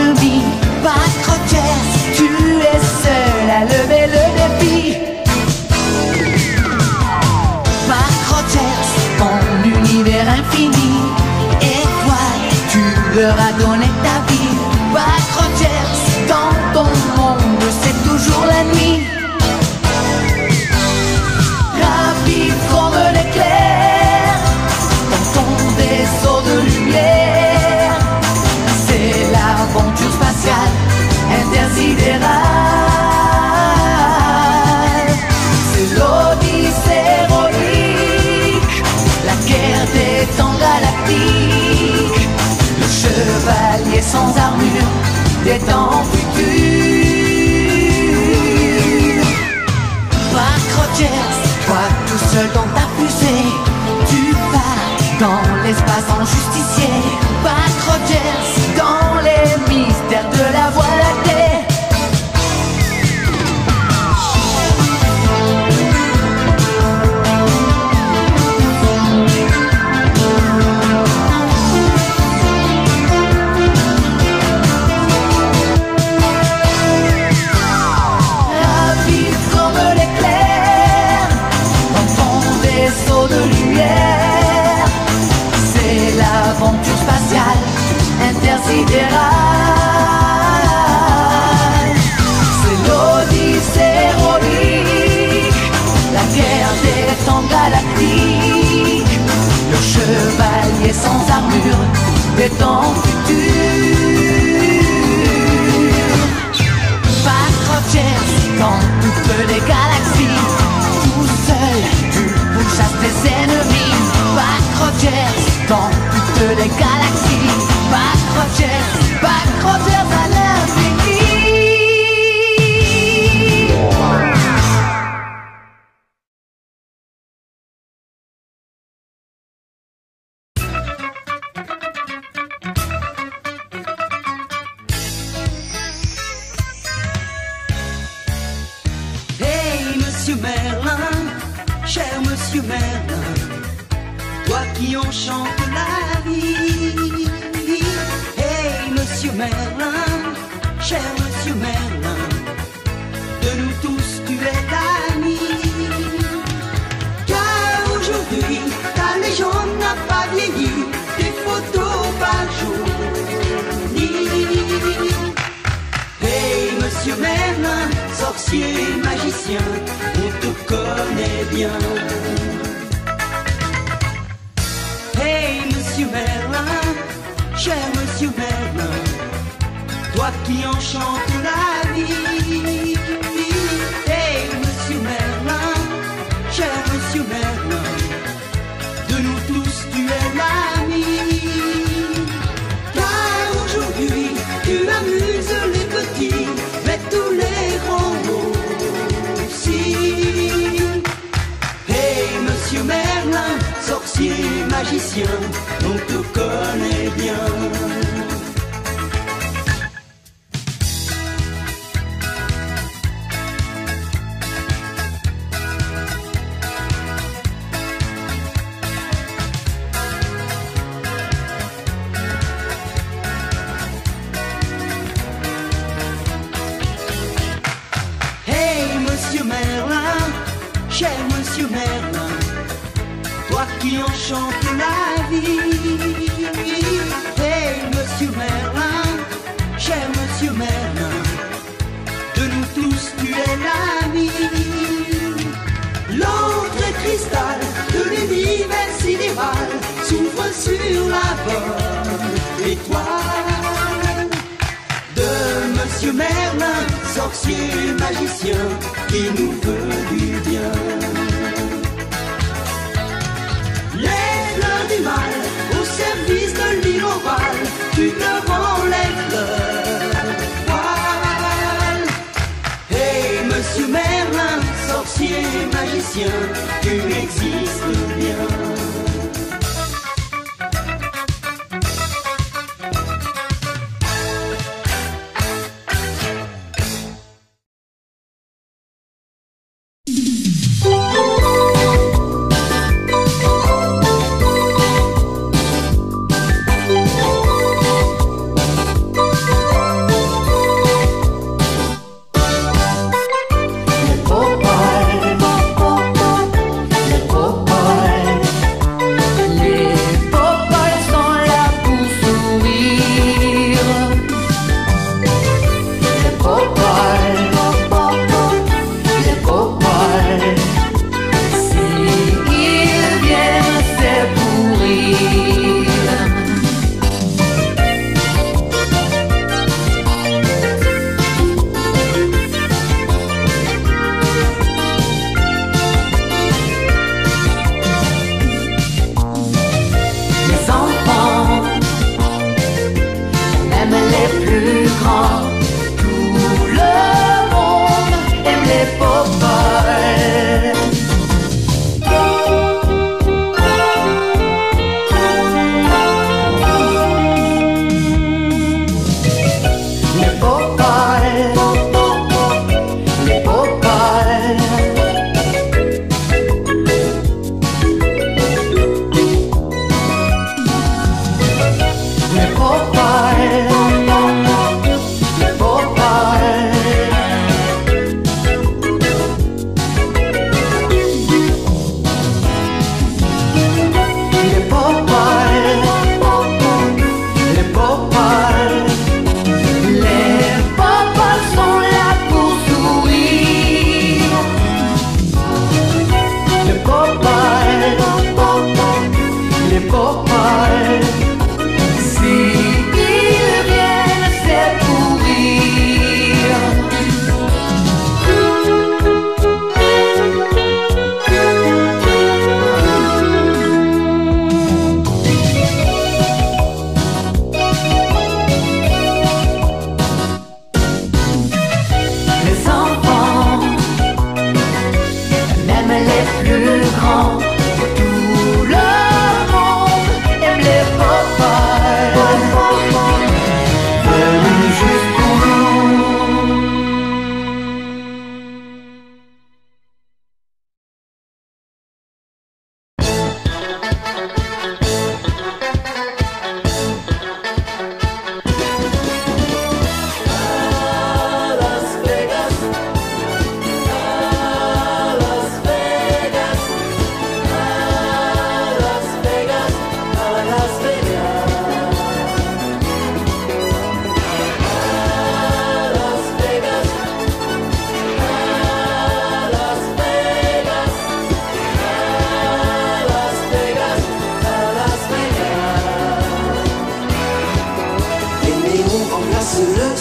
ennemi. Pat Rogers, tu es seul à lever le défi. Pat Rogers, ton univers infini. Et toi, tu leur as donné ta vie. Pat Rogers, dans ton monde, c'est toujours la nuit. Rapide comme l'éclair, dans ton vaisseau de lumière, c'est l'aventure spatiale intersidérale. C'est l'odyssée héroïque, la guerre des temps galactiques, le chevalier sans armure des temps futurs. Pat Rogers, toi tout seul dans ta fusée, tu vas dans l'espace en justicier. Pat Rogers, dans les mystères de la Voie lactée. De lumière, c'est l'aventure spatiale intersidérale. C'est l'odyssée héroïque, la guerre des temps galactiques, le chevalier sans armure des temps futurs. Pat Rogers dans toutes les galaxies, tout seul tu chasses tes ennemis. Pat Rogers dans toutes les galaxies. Pat Rogers à l'infini. Hey, Monsieur Merlin, cher Monsieur Merlin, toi qui enchante la vie. Hey, Monsieur Merlin, cher Monsieur Merlin, de nous tous tu es l'ami. Car aujourd'hui, ta légende n'a pas vieilli, tes photos par jour. Hey, Monsieur Merlin, sorcier, magicien, on te connaît bien. Hey, Monsieur Merlin, cher Monsieur Merlin, toi qui enchantes la vie. Hey, Monsieur Merlin, cher Monsieur Merlin, de nous tous tu es l'ami. Car aujourd'hui, tu amuses les petits, mais tous les grands aussi. Hey, Monsieur Merlin, sorcier, magicien, on te connaît bien. Monsieur Merlin, cher Monsieur Merlin, toi qui enchantes la vie. Hey, Monsieur Merlin, cher Monsieur Merlin, de nous tous tu es l'ami. L'entrée cristal de l'univers sidéral s'ouvre sur la bonne étoile de Monsieur Merlin, sorcier, magicien, qui nous veut du bien. Les fleurs du mal au service de l'île ovale, tu te rends les fleurs voiles. Hey, Monsieur Merlin, sorcier, magicien, tu existes bien.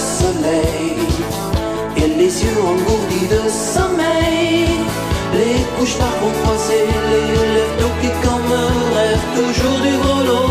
soleil et les yeux engourdis de sommeil. Les couches-tard vont croiser, les lèvres toquées comme un rêve, toujours du gros lot.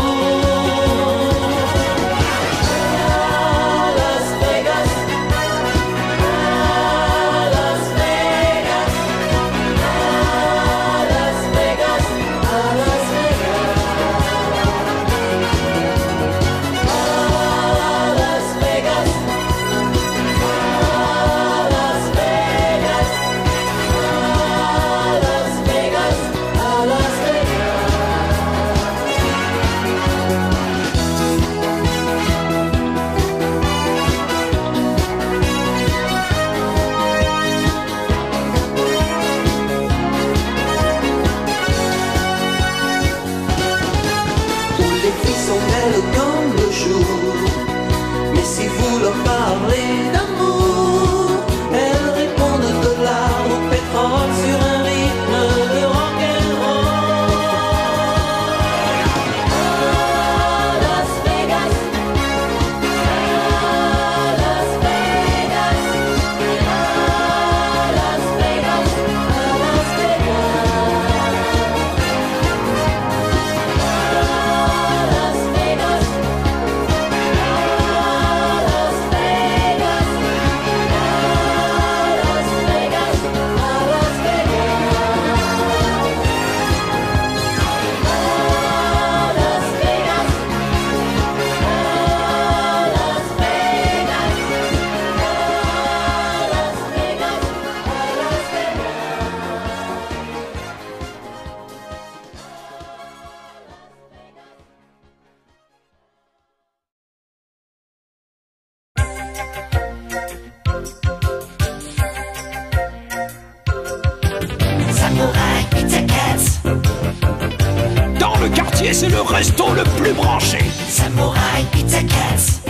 C'est le resto le plus branché. Samouraï Pizza Cats.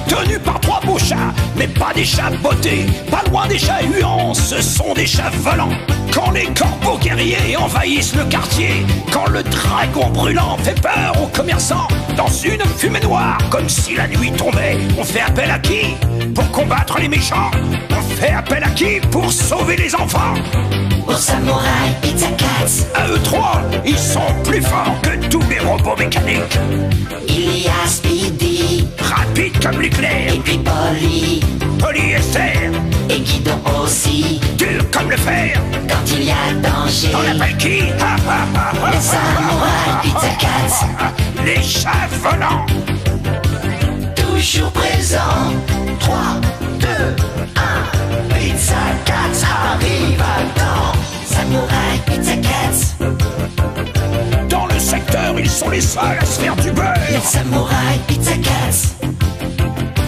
Tenu par trois beaux chats, mais pas des chats bottés, pas loin des chats huants, ce sont des chats volants. Quand les corbeaux guerriers envahissent le quartier, quand le dragon brûlant fait peur aux commerçants, dans une fumée noire, comme si la nuit tombait, on fait appel à qui pour combattre les méchants? On fait appel à qui pour sauver les enfants? Aux Samouraï Pizza Cats. À eux trois, ils sont plus forts que tous les robots mécaniques. Il y a Speedy, rapide comme l'éclair, et puis Polly, polyester, et Guidon aussi, dur comme le fer. Quand il y a danger, on appelle qui? Les Samouraï Pizza Cats. Les chats volants, toujours présents. 3, 2, 1, Pizza Cats arrive à temps. Samouraï Pizza Cats. Dans le secteur, ils sont les seuls à se faire du beurre. Les Samouraï Pizza Cats.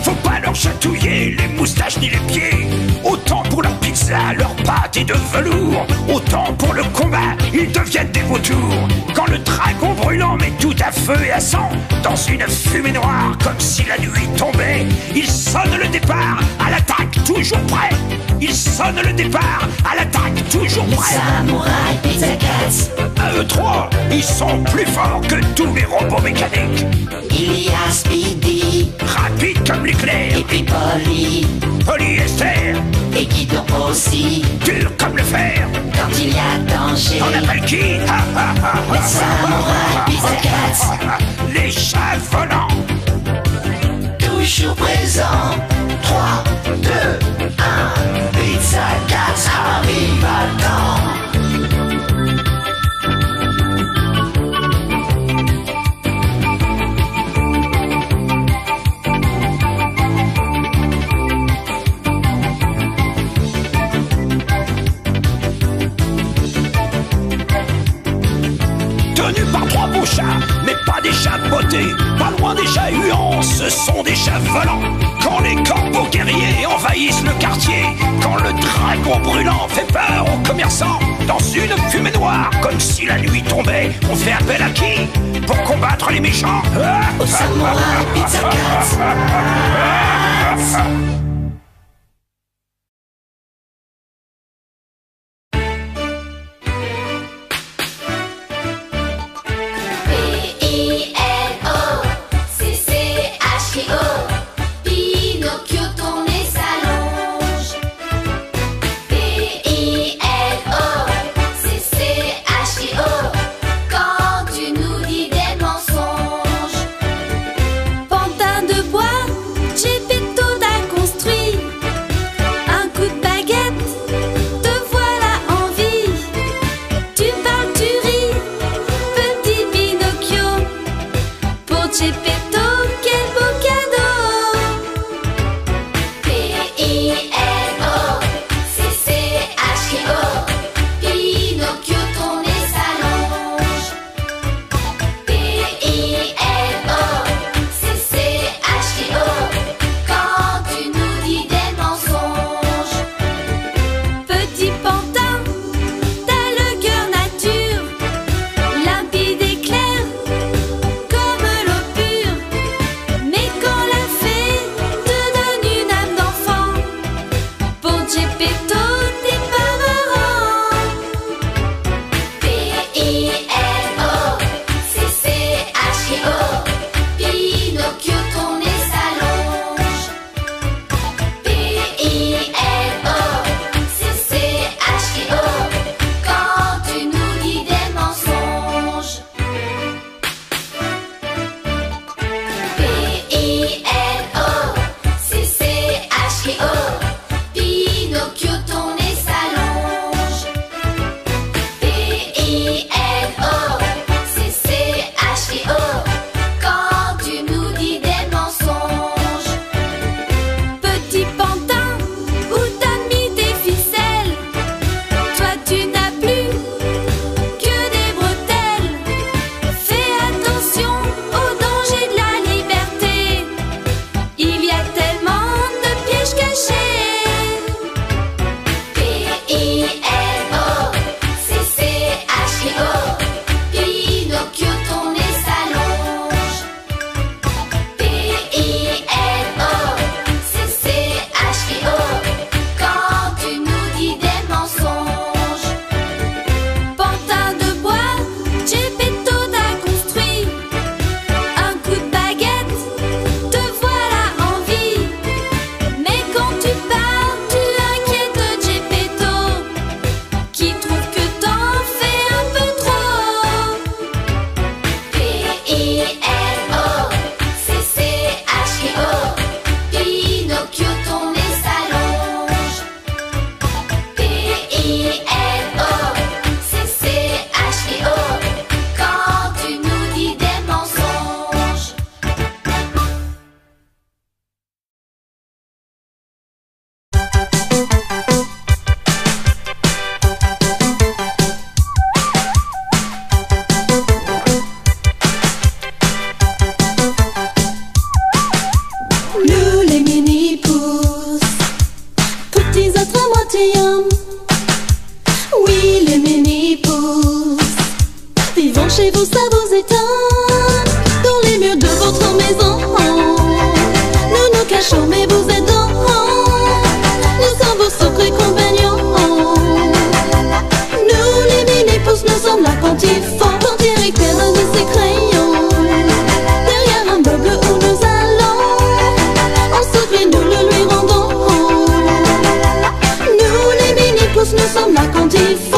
Faut pas leur chatouiller les moustaches ni les pieds. Autant pour leur pizza, leur pâte est de velours, autant pour le combat, ils deviennent des vautours. Quand le dragon brûlant met tout à feu et à sang, dans une fumée noire, comme si la nuit tombait, il sonne le départ, à l'attaque, toujours prêt. Il sonne le départ, à l'attaque, toujours prêt. Les Samouraï Pizza Cats. À eux trois, ils sont plus forts que tous les robots mécaniques. Il y a Speedy, rapide comme l'éclair, et puis Polly, polyester, et Guidon aussi, dur comme le fer. Quand il y a danger, on appelle qui? Les Samouraï Pizza Cats. Les chats volants, toujours présents. 3, 2, 1, Pizza Cats arrive à temps. Tenus par trois beaux chats, mais pas des chats bottés, pas loin des chats huants, ce sont des chats volants. Quand les corbeaux guerriers envahissent le quartier, quand le dragon brûlant fait peur aux commerçants, dans une fumée noire, comme si la nuit tombait, on fait appel à qui pour combattre les méchants? Aux Samouraï Pizza Cats. Pinocchio moitié-homme. Oui, les mini-pousses. Vivons chez vous, ça vous étonne. Dans les murs de votre maison, nous nous cachons, mais vous êtes dans. Nous sommes vos secrets compagnons. Nous, les mini-pousses, nous sommes là quand il faut. Quand Eric perd un de ses crayons, derrière un meuble où nous allons, en secret nous le lui rendons. Nous, les mini-pousses, nous sommes là quand il faut.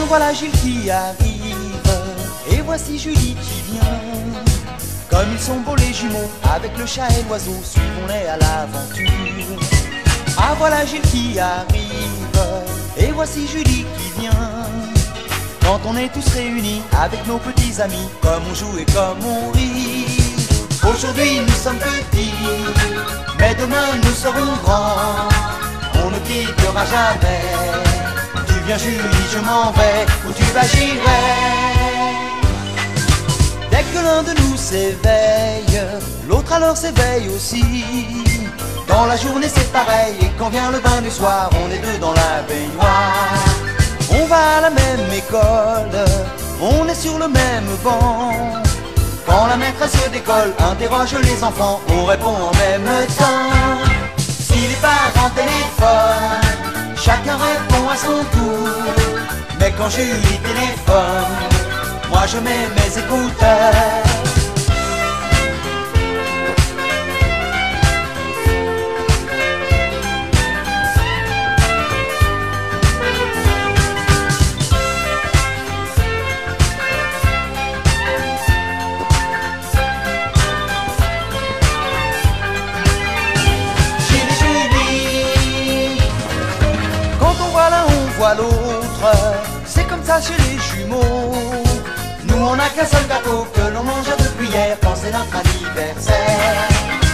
Voilà Gilles qui arrive, et voici Julie qui vient. Comme ils sont beaux les jumeaux, avec le chat et l'oiseau, suivons-les à l'aventure. Ah voilà Gilles qui arrive, et voici Julie qui vient. Quand on est tous réunis, avec nos petits amis, comme on joue et comme on rit. Aujourd'hui nous sommes petits, mais demain nous serons grands. On ne quittera jamais. Viens Julie, je m'en vais, où tu vas j'irai. Dès que l'un de nous s'éveille, l'autre alors s'éveille aussi. Dans la journée c'est pareil, et quand vient le bain du soir, on est deux dans la baignoire. On va à la même école, on est sur le même banc. Quand la maîtresse d'école interroge les enfants, on répond en même temps. Si les parents téléphonent, chacun répond à son tour. Mais quand Julie téléphone, moi je mets mes écouteurs. L'autre, c'est comme ça chez les jumeaux. Nous on n'a qu'un seul gâteau que l'on mange à deux cuillères quand c'est notre anniversaire.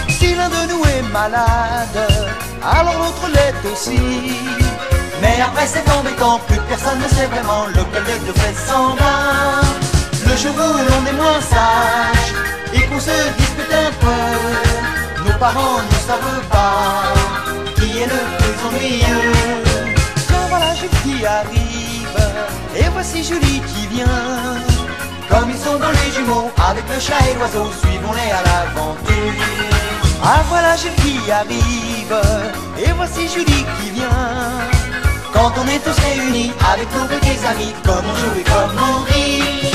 Si l'un de nous est malade, alors l'autre l'est aussi. Mais après c'est embêtant, plus personne ne sait vraiment lequel des deux fait semblant. Le jour où l'on est moins sage et qu'on se dispute un peu, nos parents ne savent pas qui est le plus ennuyeux. Voilà Jules qui arrive, et voici Julie qui vient. Comme ils sont dans les jumeaux, avec le chat et l'oiseau, suivons-les à l'aventure. Ah voilà Jules qui arrive, et voici Julie qui vient. Quand quand on est tous réunis avec nos petits amis, comme on joue et comme on rit.